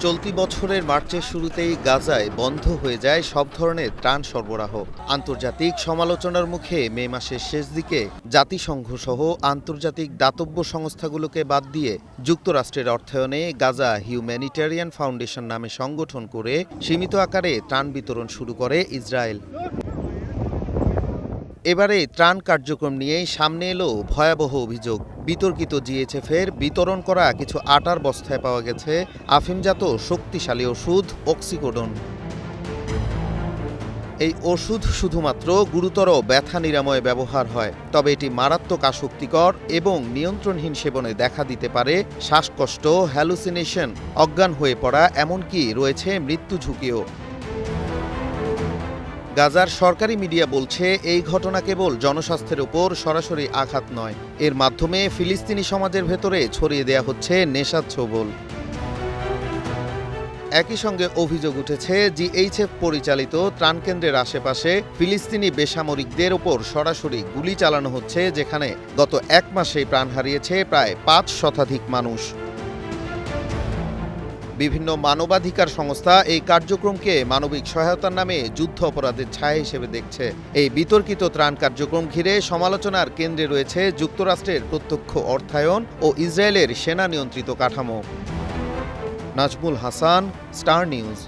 চলতি বছরের মার্চের শুরুতেই গাজায় বন্ধ হয়ে যায় সব ধরনের ত্রাণ সরবরাহ। আন্তর্জাতিক সমালোচনার মুখে মে মাসের শেষ দিকে জাতিসংঘ সহ আন্তর্জাতিক দাতব্য সংস্থাগুলোকে বাদ দিয়ে যুক্তরাষ্ট্রের অর্থায়নে গাজা হিউম্যানিটেরিয়ান ফাউন্ডেশন নামে সংগঠন করে সীমিত আকারে ত্রাণ বিতরণ শুরু করে ইসরায়েল। এবারে ত্রাণ কার্যক্রম নিয়েই সামনে এলো ভয়াবহ অভিযোগ। বিতর্কিত জিএইচএফের বিতরণ করা কিছু আটার বস্তায় পাওয়া গেছে আফিমজাত শক্তিশালী ওষুধ অক্সিকোডন। এই ওষুধ শুধুমাত্র গুরুতর ব্যথা নিরাময়ে ব্যবহার হয়, তবে এটি মারাত্মক আসক্তিকর এবং নিয়ন্ত্রণহীন সেবনে দেখা দিতে পারে শ্বাসকষ্ট, হ্যালুসিনেশন, অজ্ঞান হয়ে পড়া, এমনকি রয়েছে মৃত্যু ঝুঁকিও। গাজার সরকারি মিডিয়া বলছে এই ঘটনা কেবল জনস্বাস্থ্যের উপর সরাসরি আঘাত নয়, এর মাধ্যমে ফিলিস্তিনি সমাজের ভেতরে ছড়িয়ে দেয়া হচ্ছে নেশার ছোবল। একই সঙ্গে অভিযোগ উঠেছে জিএইচএফ পরিচালিত ত্রাণকেন্দ্রের আশেপাশে ফিলিস্তিনি বেসামরিকদের ওপর সরাসরি গুলি চালানো হচ্ছে, যেখানে গত এক মাসেই প্রাণ হারিয়েছে প্রায় ৫ শতাধিক মানুষ। বিভিন্ন মানবাধিকার সংস্থা এই কার্যক্রমকে মানবিক সহায়তার নামে যুদ্ধ অপরাধের ছায়া হিসেবে দেখছে। এই বিতর্কিত ত্রাণ কার্যক্রম ঘিরে সমালোচনার কেন্দ্রে রয়েছে যুক্তরাষ্ট্রের প্রত্যক্ষ অর্থায়ন ও ইসরায়েলের সেনা নিয়ন্ত্রিত কাঠামো। Nazmul Hasan, star news.